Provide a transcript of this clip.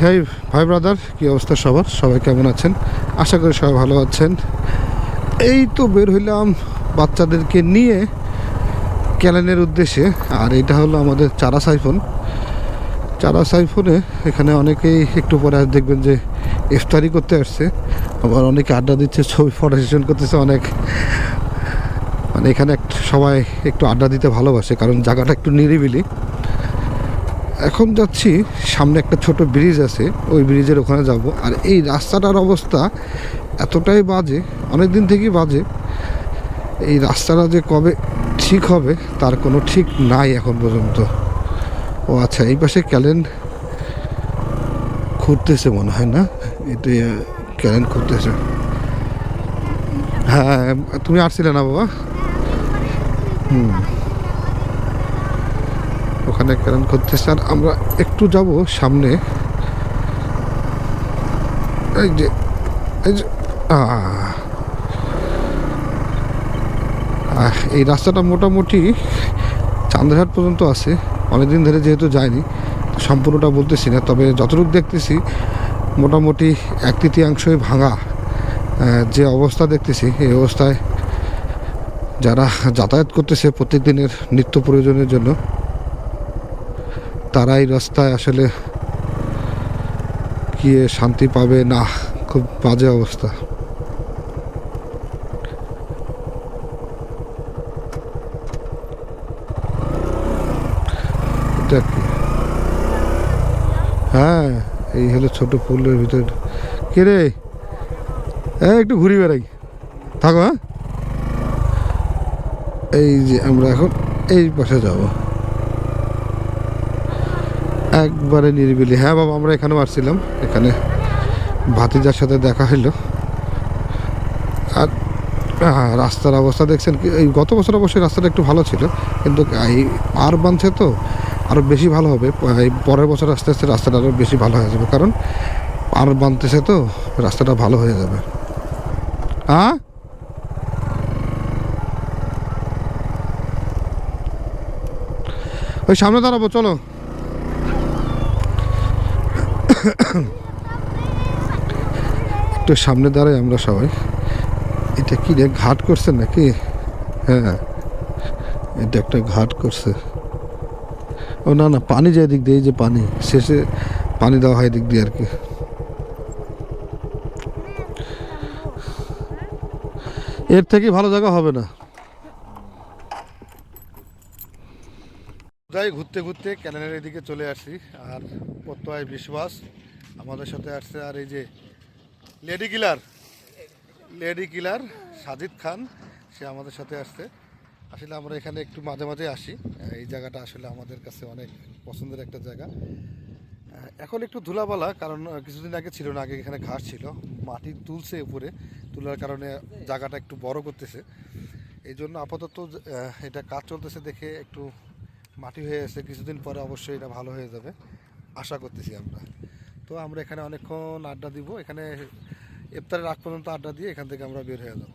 হ্যাঁ ভাই ব্রাদার, কী অবস্থা সবার? সবাই কেমন আছেন? আশা করি সবাই ভালো আছেন। এই তো বের হইলাম বাচ্চাদেরকে নিয়ে ক্যালেনের উদ্দেশ্যে। আর এটা হলো আমাদের চারা সাইফোন। চারা সাইফোনে এখানে অনেকেই একটু পরে দেখবেন যে ইফতারি করতে আসছে, আবার অনেকে আড্ডা দিচ্ছে, ছবি ফটো সেশন করতেছে। অনেক মানে এখানে সবাই একটু আড্ডা দিতে ভালোবাসে, কারণ জায়গাটা একটু নিরিবিলি। এখন যাচ্ছি, সামনে একটা ছোট ব্রিজ আছে, ওই ব্রিজের ওখানে যাব। আর এই রাস্তাটার অবস্থা এতটাই বাজে, অনেক দিন থেকেই বাজে। এই রাস্তাটা যে কবে ঠিক হবে তার কোনো ঠিক নাই এখন পর্যন্ত। ও আচ্ছা, এই পাশে ক্যালেন খুঁড়তেছে মনে হয়, না? এটা ক্যালেন খুঁড়তেছে। হ্যাঁ, তুমি আসছিলে না বাবা? ওখানে ক্যালেন খুঁড়তেছে। আর আমরা একটু যাব সামনে। এই যে এই রাস্তাটা মোটামুটি চান্দারহাট পর্যন্ত আছে। অনেকদিন ধরে যেহেতু যায়নি, সম্পূর্ণটা বলতেছি না, তবে যতটুকু দেখতেছি মোটামুটি 1/3 ভাঙা। যে অবস্থা দেখতেছি, এই অবস্থায় যারা যাতায়াত করতেছে প্রত্যেক দিনের নিত্য প্রয়োজনের জন্য, তারা এই রাস্তায় আসলে কি শান্তি পাবে না। খুব বাজে অবস্থা। এটা কি? হ্যাঁ, এই হলো ছোট পুলের ভিতর। কে রে? একটু ঘুরি বেড়াই, থাকো। হ্যাঁ, এই যে আমরা এখন এই পাশে যাব, একবারে নিরিবিলি। হ্যাঁ বাবা, আমরা এখানেও আসছিলাম, এখানে ভাতিজার সাথে দেখা হইলো। আর রাস্তার অবস্থা দেখছেন কি? এই গত বছর অবশ্যই রাস্তাটা একটু ভালো ছিল, কিন্তু এই পার বাঁধছে তো আরও বেশি ভালো হবে। এই পরের বছর আস্তে আস্তে রাস্তাটা আরও বেশি ভালো হয়ে যাবে, কারণ পার বাঁধতেছে তো রাস্তাটা ভালো হয়ে যাবে। হ্যাঁ, ওই সামনে দাঁড়াবো, চলো। একটু সামনে দাঁড়াই আমরা সবাই। এটা কি রে, ঘাট করছে নাকি? হ্যাঁ, এটা একটা ঘাট করছে। ও না না, পানি যায় দিক দিয়ে, এই যে পানি শেষে পানি দেওয়া হয় দিক দিয়ে আর কি। এর থেকে ভালো জায়গা হবে না। যাই, ঘুরতে ঘুরতে ক্যানেলের এদিকে চলে আসি। আর প্রত্যয় বিশ্বাস আমাদের সাথে আসছে। আর এই যে লেডি কিলার সাজিদ খান, সে আমাদের সাথে আসছে। আসলে আমরা এখানে একটু মাঝে মাঝে আসি। এই জায়গাটা আসলে আমাদের কাছে অনেক পছন্দের একটা জায়গা। এখন একটু ধুলাবালা, কারণ কিছুদিন আগে ছিল না, আগে এখানে ঘাস ছিল, মাটি তুলছে উপরে, তোলার কারণে জায়গাটা একটু বড় করতেছে। এই জন্য আপাতত এটা কাজ চলতেছে দেখে একটু মাটি হয়ে গেছে। কিছুদিন পরে অবশ্যই এটা ভালো হয়ে যাবে আশা করতেছি আমরা। তো আমরা এখানে অনেকক্ষণ আড্ডা দিব, এখানে ইফতারের আগ পর্যন্ত আড্ডা দিয়ে এখান থেকে আমরা বের হয়ে যাব।